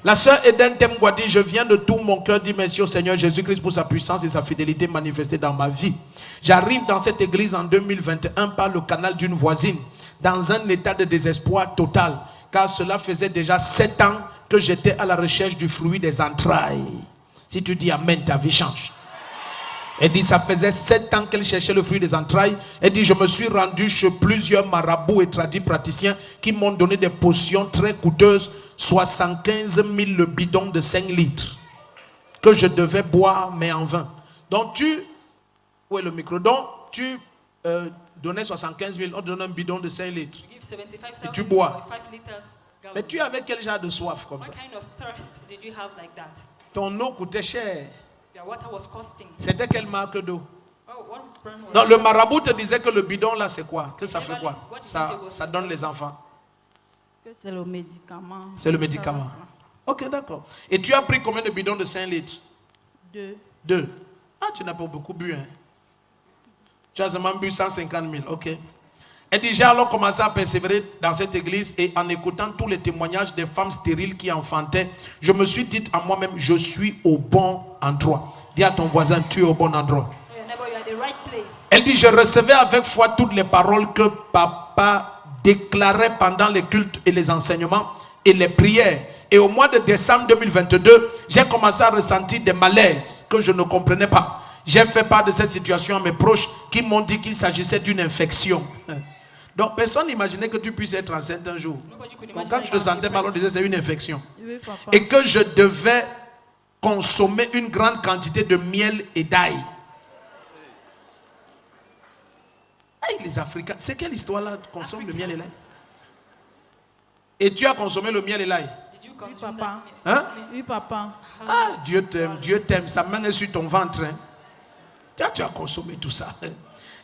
La sœur Eden Temgwa dit, je viens de tout mon cœur dire merci au Seigneur Jésus-Christ pour sa puissance et sa fidélité manifestée dans ma vie. J'arrive dans cette église en 2021 par le canal d'une voisine, dans un état de désespoir total, car cela faisait déjà 7 ans que j'étais à la recherche du fruit des entrailles. Si tu dis amen, ta vie change. Elle dit, ça faisait 7 ans qu'elle cherchait le fruit des entrailles. Elle dit, je me suis rendu chez plusieurs marabouts et tradis praticiens qui m'ont donné des potions très coûteuses, 75 000 le bidon de 5 litres, que je devais boire, mais en vain. Donc où est le micro? Donc tu donnais 75 000, on te donne un bidon de 5 litres. Et tu bois. Mais tu avais quel genre de soif comme ça? Ton eau coûtait cher. C'était quelle marque d'eau? Donc le marabout te disait que le bidon là c'est quoi? Que ça fait quoi? Ça donne les enfants. C'est le médicament. C'est le médicament. Ok, d'accord. Et tu as pris combien de bidons de 5 litres? 2. Ah, tu n'as pas beaucoup bu, hein? Tu as seulement bu 150 000, ok. Et dit, j'ai alors commencé à persévérer dans cette église et en écoutant tous les témoignages des femmes stériles qui enfantaient, je me suis dit à moi-même, je suis au bon endroit. Dis à ton voisin, tu es au bon endroit. Elle dit, je recevais avec foi toutes les paroles que papa déclarait pendant les cultes et les enseignements et les prières. Et au mois de décembre 2022, j'ai commencé à ressentir des malaises que je ne comprenais pas. J'ai fait part de cette situation à mes proches qui m'ont dit qu'il s'agissait d'une infection. Donc personne n'imaginait que tu puisses être enceinte un jour. Donc, quand tu te sentais mal, on disait c'est une infection. Et que je devais consommer une grande quantité de miel et d'ail. Hey, les Africains, c'est quelle histoire là consomme le miel et l'ail? Et tu as consommé le miel et l'ail? Oui, papa. Hein? Oui, papa. Ah, Dieu t'aime, sa main est sur ton ventre. Hein? Tu as consommé tout ça.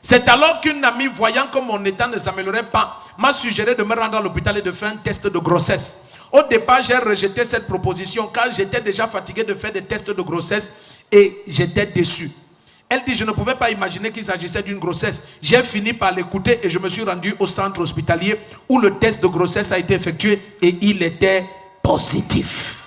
C'est alors qu'une amie, voyant que mon état ne s'améliorait pas, m'a suggéré de me rendre à l'hôpital et de faire un test de grossesse. Au départ, j'ai rejeté cette proposition car j'étais déjà fatigué de faire des tests de grossesse et j'étais déçu. Elle dit, je ne pouvais pas imaginer qu'il s'agissait d'une grossesse. J'ai fini par l'écouter et je me suis rendu au centre hospitalier où le test de grossesse a été effectué et il était positif.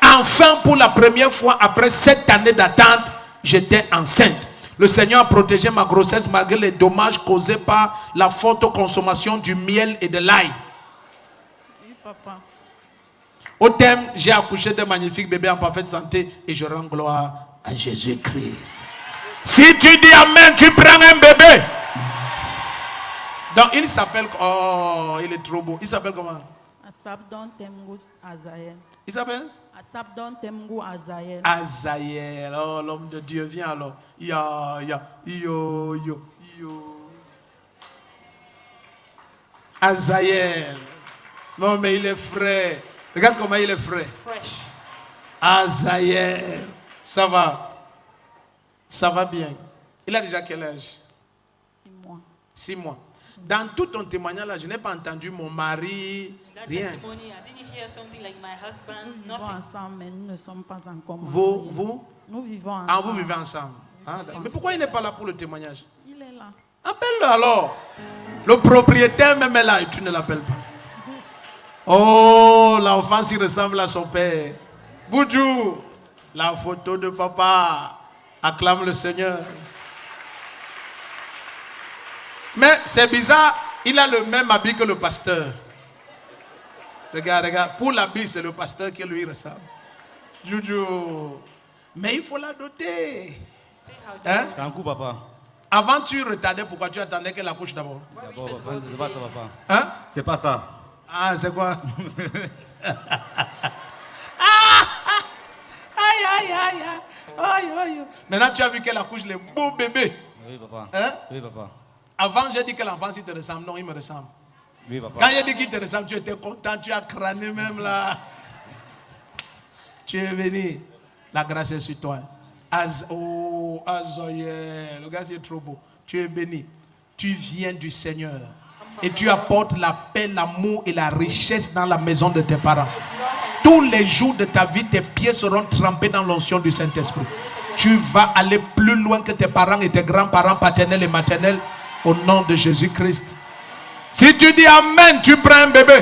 Enfin, pour la première fois après 7 années d'attente, j'étais enceinte. Le Seigneur a protégé ma grossesse malgré les dommages causés par la forte consommation du miel et de l'ail. Oui, papa. Au thème, j'ai accouché d'un magnifique bébé en parfaite santé et je rends gloire à Jésus-Christ. Si tu dis amen, tu prends un bébé. Donc il s'appelle, oh, il est trop beau. Il s'appelle comment? Asabdon Temgou Azaël. Il s'appelle? Asabdon Temgou Azaël. Azaël. Oh, l'homme de Dieu, viens alors. Yo. Azaël. Non, mais il est frais. Regarde comment il est frais. Fresh. Azaël. Ça va? Ça va bien. Il a déjà quel âge? 6 mois. 6 mois. Dans tout ton témoignage là, je n'ai pas entendu mon mari, rien. Nous vivons ensemble, mais nous ne sommes pas encore mariés. Vous? Nous vivons ensemble. Ah, vous vivez ensemble. Ah, mais pourquoi il n'est pas là pour le témoignage? Il est là. Appelle-le alors. Le propriétaire même est là et tu ne l'appelles pas. Oh, l'enfant s'y ressemble à son père. Boudjou, la photo de papa. Acclame le Seigneur. Mais c'est bizarre, il a le même habit que le pasteur. Regarde. Pour l'habit, c'est le pasteur qui lui ressemble. Joujou. Mais il faut la doter. Hein? C'est un coup, papa. Avant, tu retardais. Pourquoi tu attendais qu'elle accouche d'abord? D'abord, c'est pas ça, papa. Hein? C'est pas ça. Ah, c'est quoi? Aïe. Maintenant, tu as vu qu'elle accouche les beaux bébés. Oui, papa. Hein? Oui, papa. Avant, j'ai dit que l'enfant, s'il te ressemble. Non, il me ressemble. Oui, papa. Quand j'ai dit qu'il te ressemble, tu étais content, tu as crâné même là. Tu es venu. La grâce est sur toi. Azaël. Le gars, c'est trop beau. Tu es béni. Tu viens du Seigneur. Et tu apportes la paix, l'amour et la richesse dans la maison de tes parents. Tous les jours de ta vie, tes pieds seront trempés dans l'onction du Saint-Esprit. Tu vas aller plus loin que tes parents et tes grands-parents paternels et maternels au nom de Jésus-Christ. Si tu dis amen, tu prends un bébé.